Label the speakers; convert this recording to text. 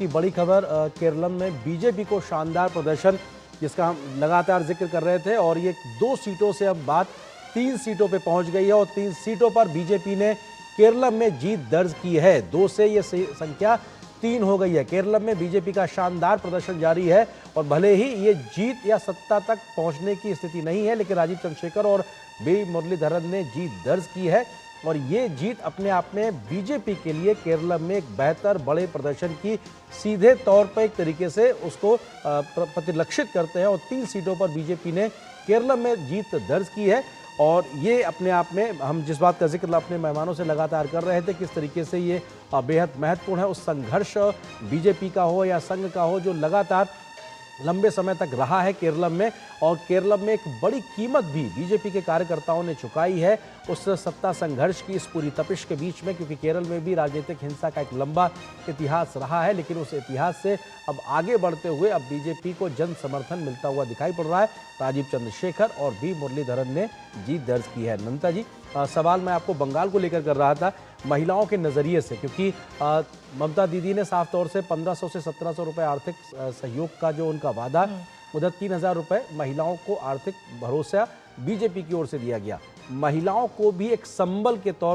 Speaker 1: की बड़ी खबर केरलम में बीजेपी को शानदार प्रदर्शन जिसका हम लगातार जिक्र कर रहे थे और ये 2 सीटों से अब बात 3 सीटों पे पहुंच गई है और 3 सीटों पर बीजेपी ने केरलम में जीत दर्ज की है। 2 से ये संख्या 3 हो गई है। केरलम में बीजेपी का शानदार प्रदर्शन जारी है और भले ही ये जीत या सत्ता तक पहुंचने की स्थिति नहीं है, लेकिन राजीव चंद्रशेखर और बी मुरलीधरन ने जीत दर्ज की है और ये जीत अपने आप में बीजेपी के लिए केरल में एक बेहतर बड़े प्रदर्शन की सीधे तौर पर एक तरीके से उसको प्रतिलक्षित करते हैं और 3 सीटों पर बीजेपी ने केरल में जीत दर्ज की है। और ये अपने आप में हम जिस बात का जिक्र अपने मेहमानों से लगातार कर रहे थे, किस तरीके से ये बेहद महत्वपूर्ण है। उस संघर्ष बीजेपी का हो या संघ का हो जो लगातार लंबे समय तक रहा है केरलम में, और केरलम में एक बड़ी कीमत भी बीजेपी के कार्यकर्ताओं ने चुकाई है उस सत्ता संघर्ष की इस पूरी तपिश के बीच में, क्योंकि केरल में भी राजनीतिक हिंसा का एक लंबा इतिहास रहा है। लेकिन उस इतिहास से अब आगे बढ़ते हुए अब बीजेपी को जन समर्थन मिलता हुआ दिखाई पड़ रहा है। राजीव चंद्रशेखर और बी मुरलीधरन ने जीत दर्ज की है। नंता जी, सवाल मैं आपको बंगाल को लेकर कर रहा था, महिलाओं के नज़रिए से, क्योंकि ममता दीदी ने साफ तौर से 1500 से 1700 रुपये आर्थिक सहयोग का जो उनका वादा, उधर 3000 रुपये महिलाओं को आर्थिक भरोसा बीजेपी की ओर से दिया गया। महिलाओं को भी एक संबल के तौर